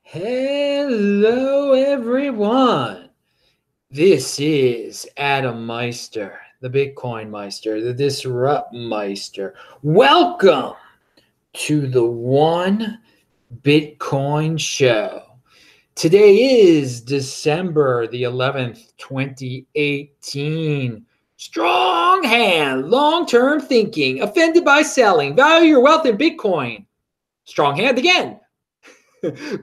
Hello, everyone. This is Adam Meister, the Bitcoin Meister, the Disrupt Meister. Welcome to the One Bitcoin Show. Today is December the 11th, 2018. Strong hand, long-term thinking, offended by selling, value your wealth in Bitcoin. Strong hand again.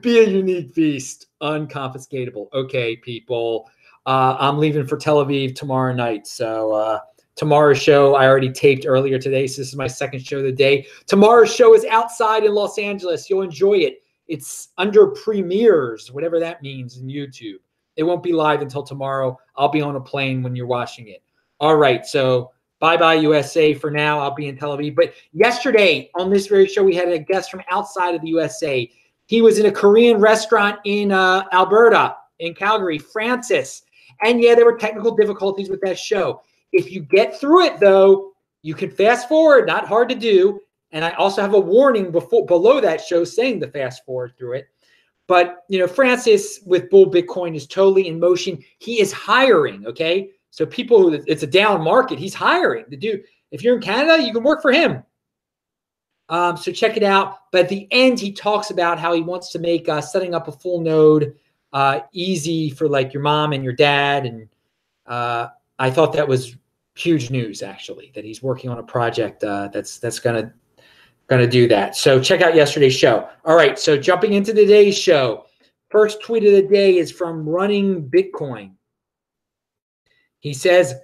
Be a unique beast, unconfiscatable. Okay, people. I'm leaving for Tel Aviv tomorrow night. So tomorrow's show I already taped earlier today. So this is my second show of the day. Tomorrow's show is outside in Los Angeles. You'll enjoy it. It's under premieres, whatever that means in YouTube. It won't be live until tomorrow. I'll be on a plane when you're watching it. All right. So bye-bye USA for now. I'll be in Tel Aviv. But yesterday on this very show, we had a guest from outside of the USA. He was in a Korean restaurant in Alberta, in Calgary, Francis. And yeah, there were technical difficulties with that show. If you get through it, though, you can fast forward, not hard to do. And I also have a warning below that show saying to fast forward through it. But, you know, Francis with Bull Bitcoin is totally in motion. He is hiring, okay? So people, it's a down market. He's hiring. The dude, if you're in Canada, you can work for him. So check it out. But at the end, he talks about how he wants to make setting up a full node easy for like your mom and your dad. And I thought that was huge news, actually, that he's working on a project that's gonna do that. So check out yesterday's show. All right, so jumping into today's show. First tweet of the day is from Running Bitcoin. He says,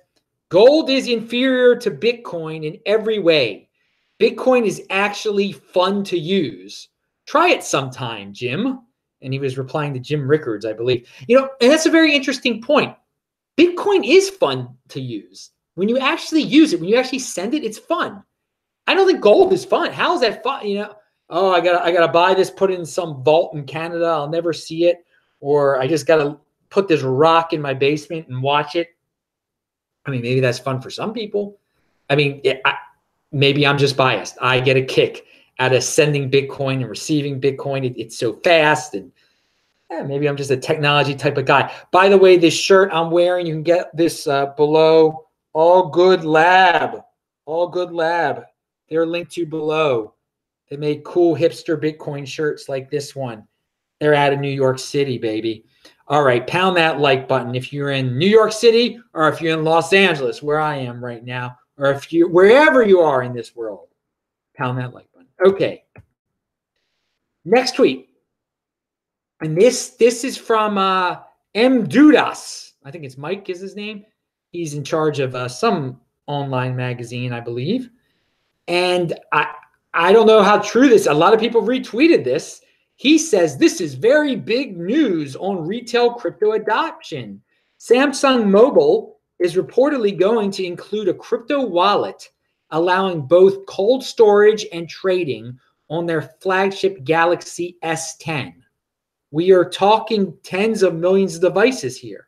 gold is inferior to Bitcoin in every way. Bitcoin is actually fun to use. Try it sometime, Jim. And he was replying to Jim Rickards, I believe. You know, and that's a very interesting point. Bitcoin is fun to use. When you actually use it, when you actually send it, it's fun. I don't think gold is fun. How is that fun? You know, oh, I gotta buy this, put it in some vault in Canada. I'll never see it. Or I just gotta put this rock in my basement and watch it. I mean, maybe that's fun for some people. I mean, maybe I'm just biased. I get a kick out of sending Bitcoin and receiving Bitcoin. It's so fast. And maybe I'm just a technology type of guy. By the way, this shirt I'm wearing, you can get this below. All Good Lab. All Good Lab. They're linked to below. They made cool hipster Bitcoin shirts like this one. They're out of New York City, baby. All right, pound that like button if you're in New York City or if you're in Los Angeles, where I am right now. Or if you, wherever you are in this world, pound that like button. Okay. Next tweet. And this is from M. Dudas. I think it's Mike is his name. He's in charge of some online magazine, I believe. And I don't know how true this. A lot of people retweeted this. He says this is very big news on retail crypto adoption. Samsung Mobile is reportedly going to include a crypto wallet allowing both cold storage and trading on their flagship Galaxy S10. We are talking tens of millions of devices here.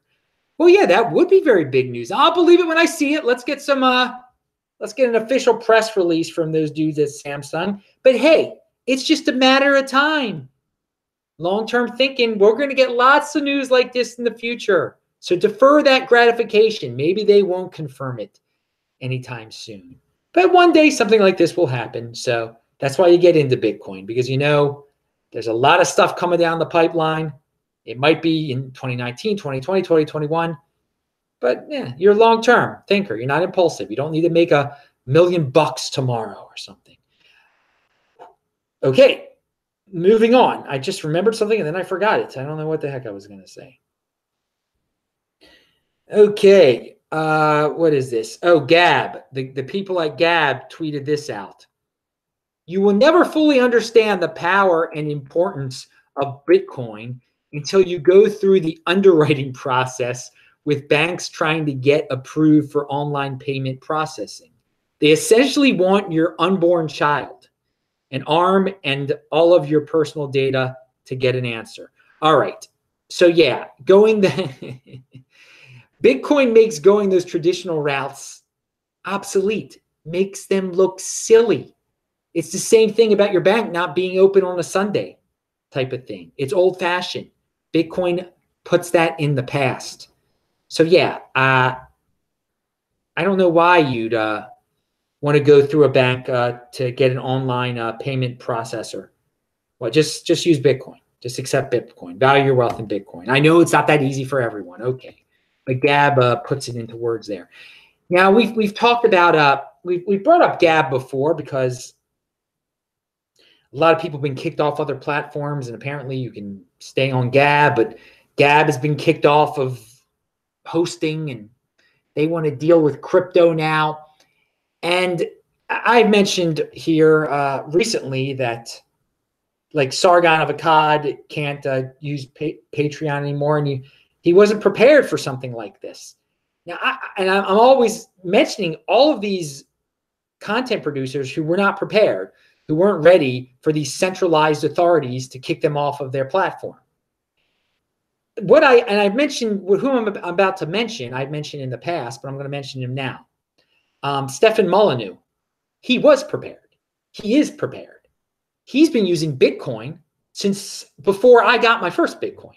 Well, yeah, that would be very big news. I'll believe it when I see it. Let's get some let's get an official press release from those dudes at Samsung. But hey, it's just a matter of time. Long-term thinking, we're going to get lots of news like this in the future. So defer that gratification. Maybe they won't confirm it anytime soon. But one day something like this will happen. So that's why you get into Bitcoin, because you know there's a lot of stuff coming down the pipeline. It might be in 2019, 2020, 2021. But yeah, you're a long-term thinker. You're not impulsive. You don't need to make $1 million tomorrow or something. Okay, moving on. I just remembered something and then I forgot it. I don't know what the heck I was going to say. Okay, what is this? Oh, Gab. The people at Gab tweeted this out. You will never fully understand the power and importance of Bitcoin until you go through the underwriting process with banks trying to get approved for online payment processing. They essentially want your unborn child, an arm, and all of your personal data to get an answer. All right. So yeah, Bitcoin makes going those traditional routes obsolete, makes them look silly. It's the same thing about your bank not being open on a Sunday. type of thing. It's old fashioned. Bitcoin puts that in the past. So yeah, I don't know why you'd want to go through a bank to get an online payment processor. Well, just use Bitcoin. Just accept Bitcoin. Value your wealth in Bitcoin. I know it's not that easy for everyone. Okay, but Gab puts it into words there. Now we've talked about we've brought up Gab before because a lot of people have been kicked off other platforms, and apparently you can stay on Gab, but Gab has been kicked off of hosting, and they want to deal with crypto now. And I mentioned here recently that like Sargon of Akkad can't use Patreon anymore, and he wasn't prepared for something like this. Now, I'm always mentioning all of these content producers who were not prepared, who weren't ready for these centralized authorities to kick them off of their platform. I've mentioned who I'm about to mention. I've mentioned in the past, but I'm going to mention him now. Stefan Molyneux. He was prepared. He is prepared. He's been using Bitcoin since before I got my first Bitcoin.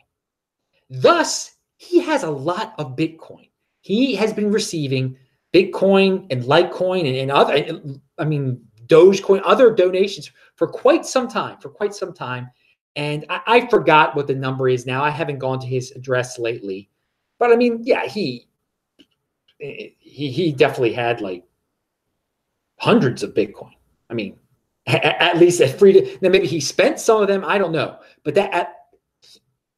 Thus, he has a lot of Bitcoin. He has been receiving Bitcoin and Litecoin and other, Dogecoin, other donations for quite some time, And I forgot what the number is now. I haven't gone to his address lately. But I mean, yeah, he definitely had like hundreds of Bitcoin. I mean, at least at free. Now maybe he spent some of them. I don't know. But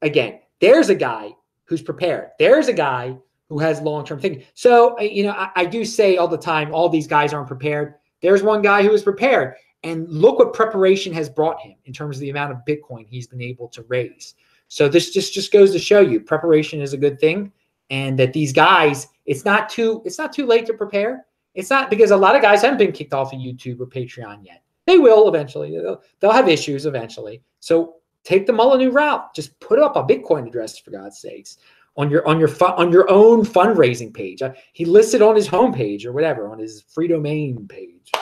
again, there's a guy who's prepared. There's a guy who has long-term thinking. So, I do say all the time, all these guys aren't prepared. There's one guy who is prepared. And look what preparation has brought him in terms of the amount of Bitcoin he's been able to raise. So this just goes to show you preparation is a good thing. And that these guys, it's not too late to prepare. It's not, because a lot of guys haven't been kicked off of YouTube or Patreon yet. They will eventually. They'll have issues eventually. So take the Molyneux route. Just put up a Bitcoin address, for God's sakes, on your own fundraising page. He listed on his homepage or whatever, on his free domain page.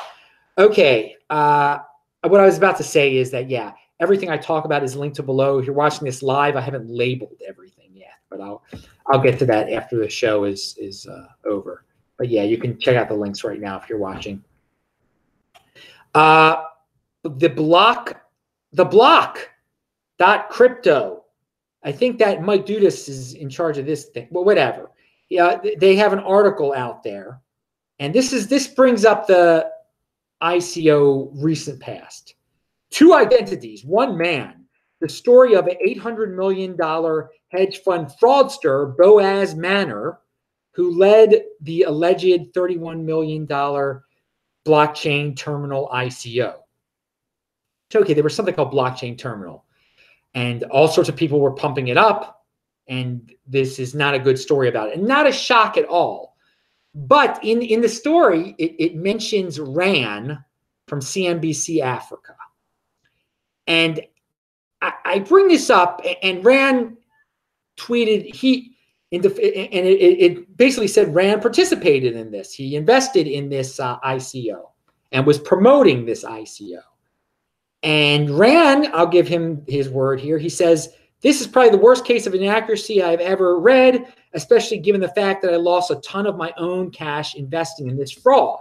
Okay. What I was about to say is that, yeah, everything I talk about is linked to below. If you're watching this live, I haven't labeled everything yet, but I'll get to that after the show is over. But yeah, you can check out the links right now if you're watching. The block.crypto. I think that Mike Dudas is in charge of this thing. Well, whatever. Yeah, they have an article out there, and this brings up the ICO recent past. Two identities, one man. The story of an $800 million hedge fund fraudster, Boaz Manor, who led the alleged $31 million blockchain terminal ICO. Okay, there was something called blockchain terminal, and all sorts of people were pumping it up, and this is not a good story about it, and not a shock at all. But in the story, it mentions Ran from CNBC Africa. And I bring this up, and Ran tweeted, it basically said Ran participated in this. He invested in this ICO and was promoting this ICO. And Ran, I'll give him his word here. He says, "This is probably the worst case of inaccuracy I've ever read, especially given the fact that I lost a ton of my own cash investing in this fraud.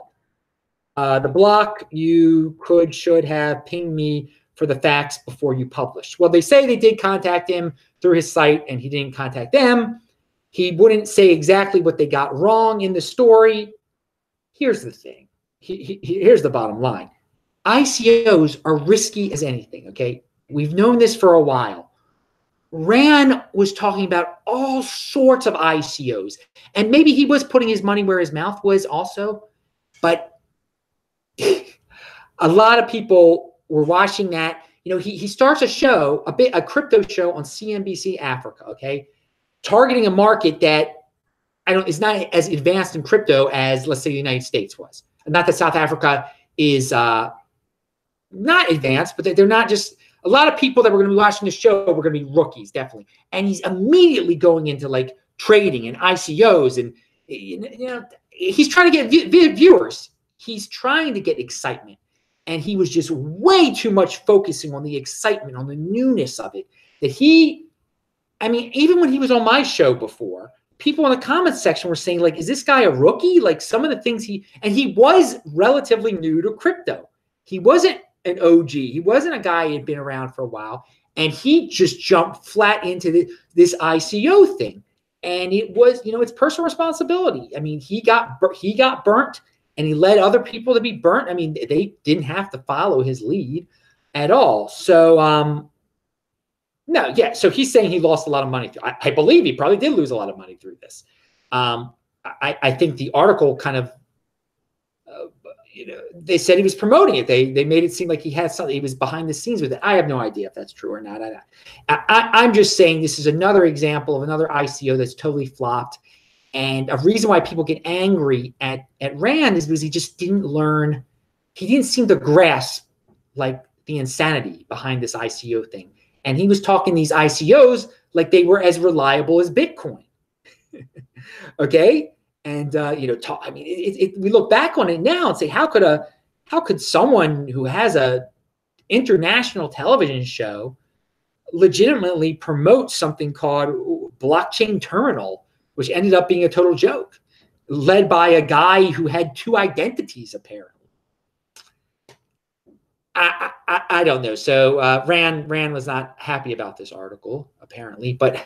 The block, you should have pinged me for the facts before you published." Well, they say they did contact him through his site, and he didn't contact them. He wouldn't say exactly what they got wrong in the story. Here's the thing. Here's the bottom line. ICOs are risky as anything, okay? We've known this for a while. Ran was talking about all sorts of ICOs, and maybe he was putting his money where his mouth was also, but a lot of people were watching that. He starts a crypto show on CNBC Africa, okay, targeting a market that is not as advanced in crypto as, let's say, the United States was. Not that South Africa is not advanced, but they're not just. A lot of people that were going to be watching the show were going to be rookies, definitely. And he's immediately going into like trading and ICOs, and he's trying to get viewers. He's trying to get excitement. And he was just way too much focusing on the excitement, on the newness of it, that he, I mean, even when he was on my show before, people in the comments section were saying, like, is this guy a rookie? Like some of the things and he was relatively new to crypto. He wasn't an OG. He wasn't a guy who had been around for a while. And he just jumped flat into this ICO thing. And it was, it's personal responsibility. I mean, he got burnt and he led other people to be burnt. I mean, they didn't have to follow his lead at all. So, no, yeah. So he's saying he lost a lot of money. I believe he probably did lose a lot of money through this. I think the article kind of, they said he was promoting it. They made it seem like he had something. He was behind the scenes with it. I have no idea if that's true or not. I'm just saying this is another example of another ICO that's totally flopped. And a reason why people get angry at Rand is because he just didn't learn. He didn't seem to grasp like the insanity behind this ICO thing. And he was talking these ICOs like they were as reliable as Bitcoin. Okay. And, I mean, we look back on it now and say, how could someone who has a international television show legitimately promote something called blockchain terminal, which ended up being a total joke, led by a guy who had two identities, apparently. I don't know. So Rand was not happy about this article, apparently, but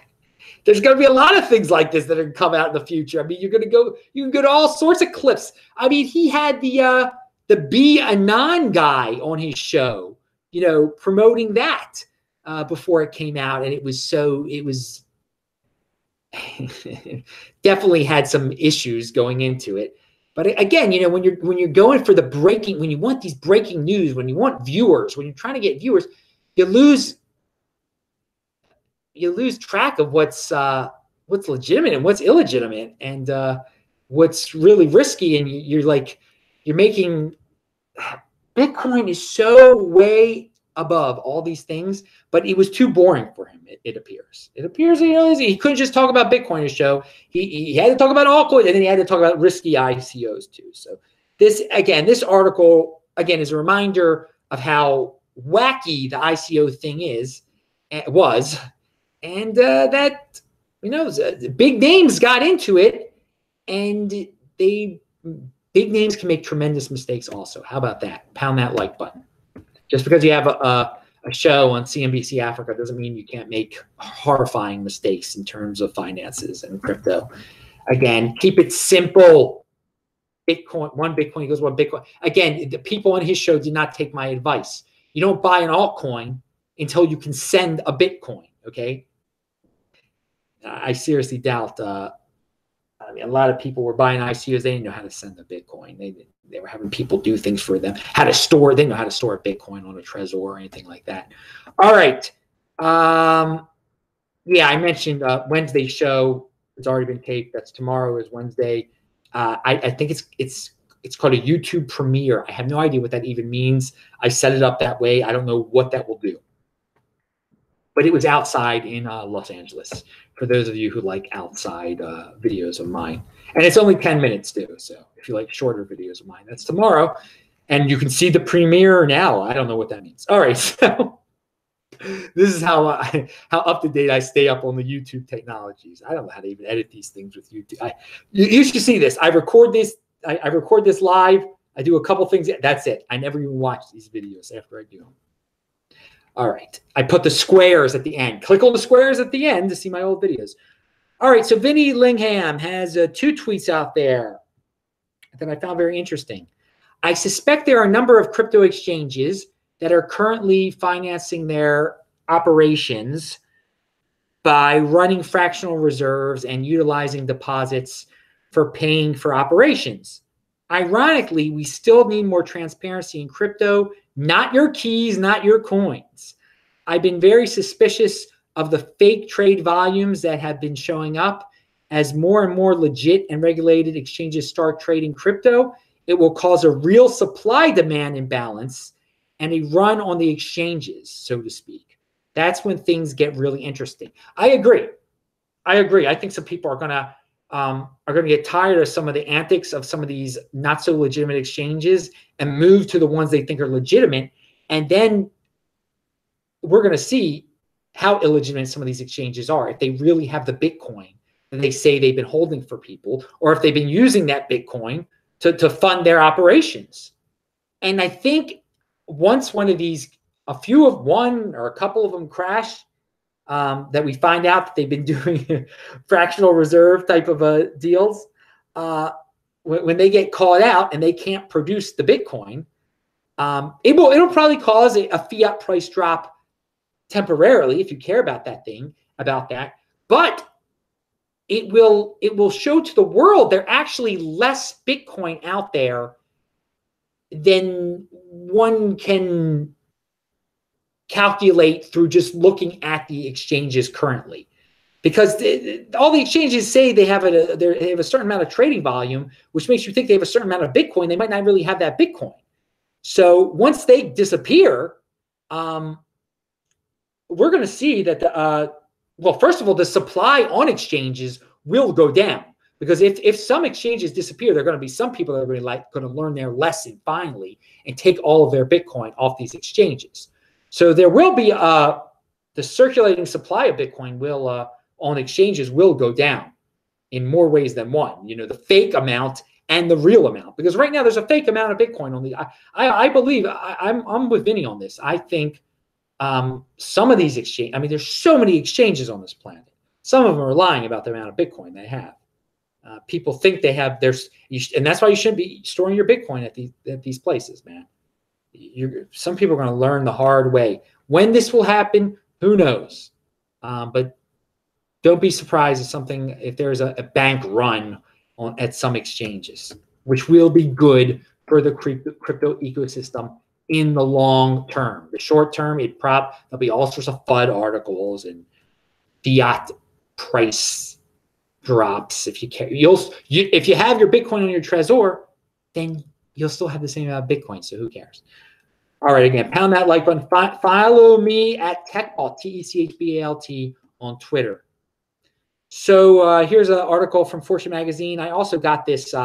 there's going to be a lot of things like this that are going to come out in the future. I mean, you can go to all sorts of clips. I mean, he had the B Anon guy on his show, promoting that before it came out. And it was definitely had some issues going into it. But again, when you're going for when you want these breaking news, when you want viewers, when you're trying to get viewers, you lose track of what's legitimate and what's illegitimate and what's really risky. And you're making Bitcoin is so way above all these things, but it was too boring for him. It appears. He couldn't just talk about Bitcoin on his show. He had to talk about altcoins, and then he had to talk about risky ICOs too. So this article again is a reminder of how wacky the ICO thing was. And that, big names got into it, and big names can make tremendous mistakes also. How about that? Pound that like button. Just because you have a show on CNBC Africa doesn't mean you can't make horrifying mistakes in terms of finances and crypto. Again, keep it simple. One Bitcoin equals one Bitcoin. Again, the people on his show did not take my advice. You don't buy an altcoin until you can send a Bitcoin, okay? I seriously doubt. A lot of people were buying ICOs. They didn't know how to send a Bitcoin. They were having people do things for them. They didn't know how to store a Bitcoin on a Trezor or anything like that. All right. Yeah, I mentioned Wednesday's show. It's already been taped. That's tomorrow is Wednesday. I think it's called a YouTube premiere. I have no idea what that even means. I set it up that way. I don't know what that will do. But it was outside in Los Angeles, for those of you who like outside videos of mine. And it's only 10 minutes too. So if you like shorter videos of mine, that's tomorrow. And you can see the premiere now. I don't know what that means. All right. So this is how up to date I stay up on the YouTube technologies. I don't know how to even edit these things with YouTube. You should see this. I record this live. I do a couple things. That's it. I never even watch these videos after I do them. All right. I put the squares at the end. Click on the squares at the end to see my old videos. All right. So Vinny Lingham has 2 tweets out there that I found very interesting. I suspect there are a number of crypto exchanges that are currently financing their operations by running fractional reserves and utilizing deposits for paying for operations. Ironically, we still need more transparency in crypto, not your keys, not your coins. I've been very suspicious of the fake trade volumes that have been showing up. As more and more legit and regulated exchanges start trading crypto, it will cause a real supply-demand imbalance and a run on the exchanges, so to speak. That's when things get really interesting. I agree. I think some people are going to are going to get tired of some of the antics of some of these not so legitimate exchanges and move to the ones they think are legitimate. And then we're going to see how illegitimate some of these exchanges are. If they really have the Bitcoin that they say they've been holding for people, or if they've been using that Bitcoin to fund their operations. And I think once one of these, one or a couple of them crash, that we find out that they've been doing fractional reserve type of deals, when they get caught out and they can't produce the Bitcoin, it'll probably cause a fiat price drop temporarily if you care about that. But it will show to the world there are actually less Bitcoin out there than one can calculate through just looking at the exchanges currently, because all the exchanges say they have a certain amount of trading volume, which makes you think they have a certain amount of Bitcoin. They might not really have that Bitcoin. So once they disappear, we're going to see that first of all, the supply on exchanges will go down, because if some exchanges disappear, there are going to be some people that are going to learn their lesson finally and take all of their Bitcoin off these exchanges. So there will be the circulating supply of Bitcoin on exchanges will go down in more ways than one. The fake amount and the real amount, because right now there's a fake amount of Bitcoin on the. I believe I'm with Vinny on this. I think some of these exchanges. I mean, there's so many exchanges on this planet. Some of them are lying about the amount of Bitcoin they have. People think they have. And that's why you shouldn't be storing your Bitcoin at these places, man. Some people are going to learn the hard way. When this will happen, who knows? But don't be surprised if there's a bank run at some exchanges, which will be good for the crypto ecosystem in the long term. The short term, there'll be all sorts of FUD articles and fiat price drops. If you care, if you have your Bitcoin on your Trezor, then you'll still have the same amount of Bitcoin. So who cares? All right, again, pound that like button. Follow me at TechBalt, TechBalt on Twitter. So here's an article from Fortune Magazine. I also got this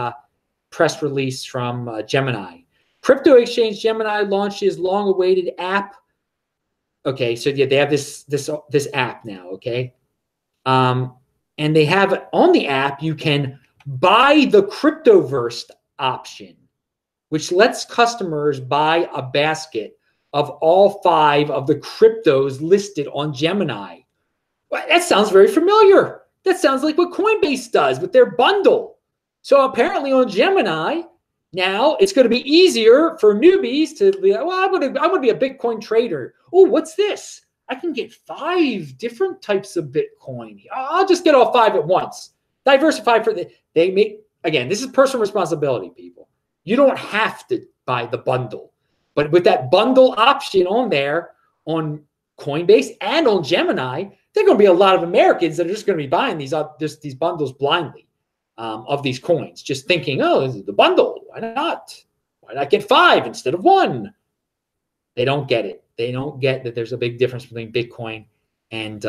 press release from Gemini. Crypto exchange Gemini launches long-awaited app. Okay, so yeah, they have this app now. Okay, and they have on the app you can buy the Cryptoverse option, which lets customers buy a basket of all 5 of the cryptos listed on Gemini. Well, that sounds very familiar. That sounds like what Coinbase does with their bundle. So apparently on Gemini, now it's going to be easier for newbies to be like, well, I'm going to be a Bitcoin trader. Oh, what's this? I can get 5 different types of Bitcoin. I'll just get all 5 at once. Diversify again, this is personal responsibility, people. You don't have to buy the bundle. But with that bundle option on there on Coinbase and on Gemini, there are going to be a lot of Americans that are just going to be buying these bundles blindly of these coins, just thinking, oh, this is the bundle. Why not? Why not get 5 instead of 1? They don't get it. They don't get that there's a big difference between Bitcoin and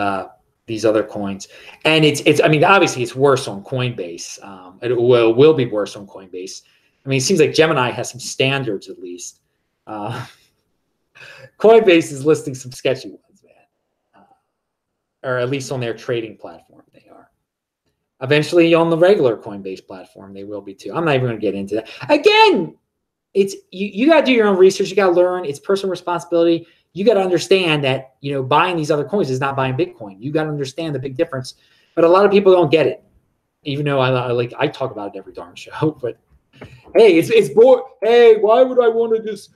these other coins. And I mean, obviously it's worse on Coinbase. It will be worse on Coinbase. I mean, it seems like Gemini has some standards at least. Coinbase is listing some sketchy ones, man. Or at least on their trading platform, they are. Eventually on the regular Coinbase platform, they will be too. I'm not even going to get into that. Again, you got to do your own research. You got to learn. It's personal responsibility. You got to understand that, buying these other coins is not buying Bitcoin. You got to understand the big difference. But a lot of people don't get it, even though I talk about it every darn show. But hey, it's boring. Hey, why would I want to just?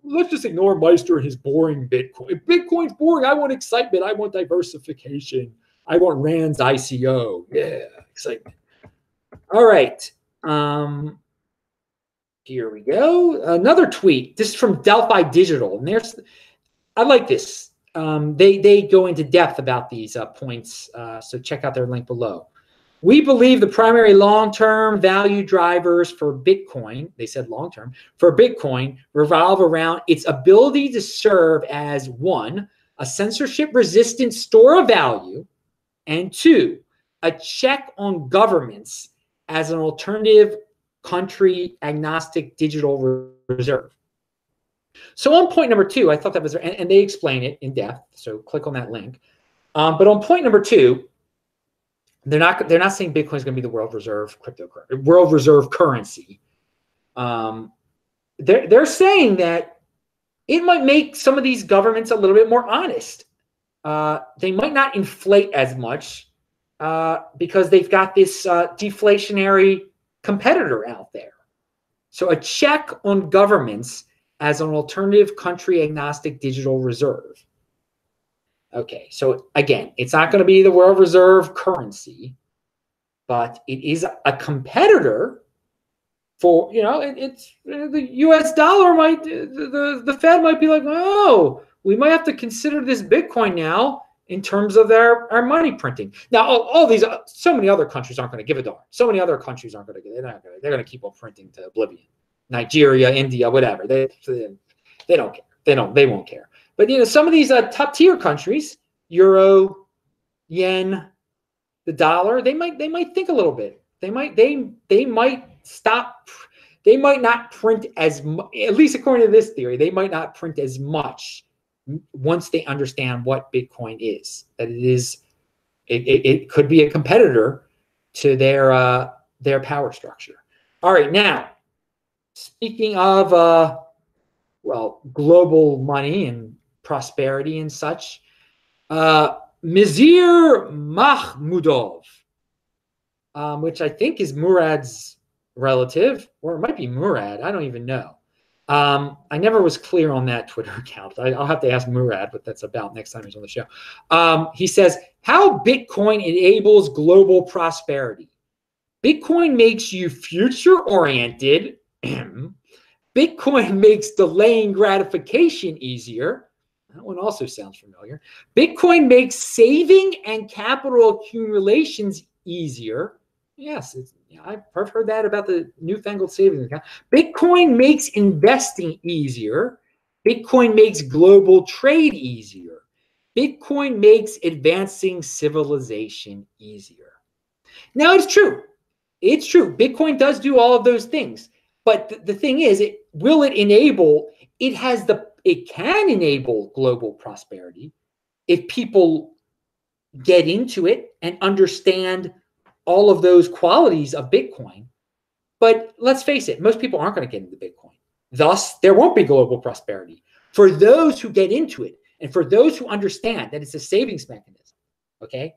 Let's just ignore Meister and his boring Bitcoin. Bitcoin's boring. I want excitement. I want diversification. I want Rand's ICO. Yeah, excitement. All right. Here we go. Another tweet. This is from Delphi Digital, and I like this. They go into depth about these points. So check out their link below. We believe the primary long-term value drivers for Bitcoin, they said long-term, for Bitcoin revolve around its ability to serve as 1, a censorship-resistant store of value, and 2, a check on governments as an alternative country agnostic digital reserve. So on point number 2, I thought that was, and they explain it in depth. So click on that link. But on point number 2, they're not saying Bitcoin is going to be the world reserve cryptocurrency, world reserve currency. They're saying that it might make some of these governments a little bit more honest. They might not inflate as much because they've got this deflationary competitor out there. So a check on governments as an alternative country agnostic digital reserve. Okay, so again, it's not going to be the world reserve currency, but it is a competitor for, it's the US dollar might, the Fed might be like, oh, we might have to consider this Bitcoin now in terms of our money printing. Now, all these, so many other countries aren't going to give a darn. So many other countries aren't going to, they're going to keep on printing to oblivion. Nigeria, India, whatever. They don't care. They won't care. But some of these top tier countries, euro, yen, the dollar, they might think a little bit. They might stop. They might not print as much, at least according to this theory. They might not print as much once they understand what Bitcoin is. That it could be a competitor to their power structure. All right, now speaking of global money and prosperity and such, Mizir Mahmudov, which I think is Murad's relative, or it might be Murad. I don't even know. I never was clear on that Twitter account. I'll have to ask Murad what that's about next time he's on the show. He says, how Bitcoin enables global prosperity. Bitcoin makes you future-oriented. Bitcoin makes delaying gratification easier. That one also sounds familiar. Bitcoin makes saving and capital accumulations easier. Yes, I've heard that about the newfangled savings account. Bitcoin makes investing easier. Bitcoin makes global trade easier. Bitcoin makes advancing civilization easier. Now, it's true. It's true. Bitcoin does do all of those things. But the thing is, it can enable global prosperity if people get into it and understand all of those qualities of Bitcoin. But let's face it, most people aren't going to get into Bitcoin. Thus, there won't be global prosperity. For those who get into it, and for those who understand that it's a savings mechanism, okay,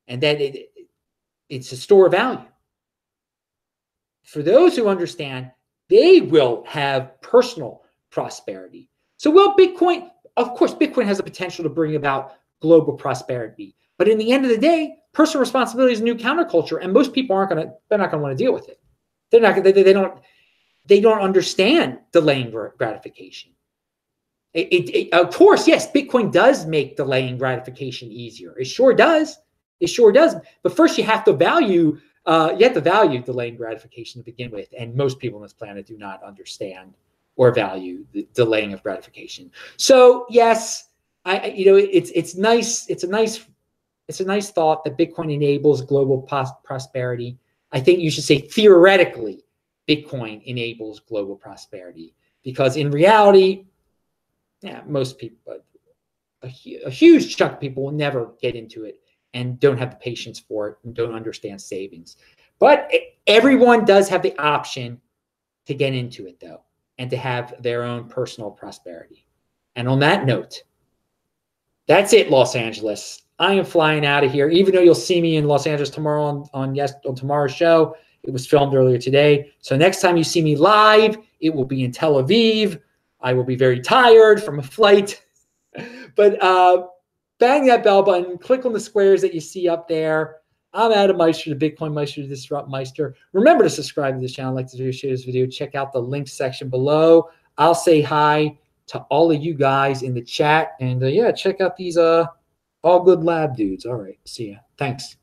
and that it's a store of value, for those who understand, they will have personal prosperity. So, Bitcoin, of course, Bitcoin has the potential to bring about global prosperity. But in the end of the day, personal responsibility is a new counterculture, and most people they're not going to want to deal with it. They don't understand delaying gratification. Of course, yes, Bitcoin does make delaying gratification easier. It sure does. It sure does. But first, you have to value delaying gratification to begin with, and most people on this planet do not understand or value the delaying of gratification. So yes, it's nice. It's a nice thought that Bitcoin enables global prosperity. I think you should say theoretically, Bitcoin enables global prosperity, because in reality, most people, a huge chunk of people will never get into it and don't have the patience for it and don't understand savings. But everyone does have the option to get into it, though, and to have their own personal prosperity. And on that note, that's it, Los Angeles. I am flying out of here, even though you'll see me in Los Angeles tomorrow on tomorrow's show. It was filmed earlier today. So next time you see me live, it will be in Tel Aviv. I will be very tired from a flight. But bang that bell button. Click on the squares that you see up there. I'm Adam Meister, the Bitcoin Meister, the Disrupt Meister. Remember to subscribe to this channel, like this video, share this video. Check out the link section below. I'll say hi to all of you guys in the chat. And check out these all good lab dudes. All right. See ya. Thanks.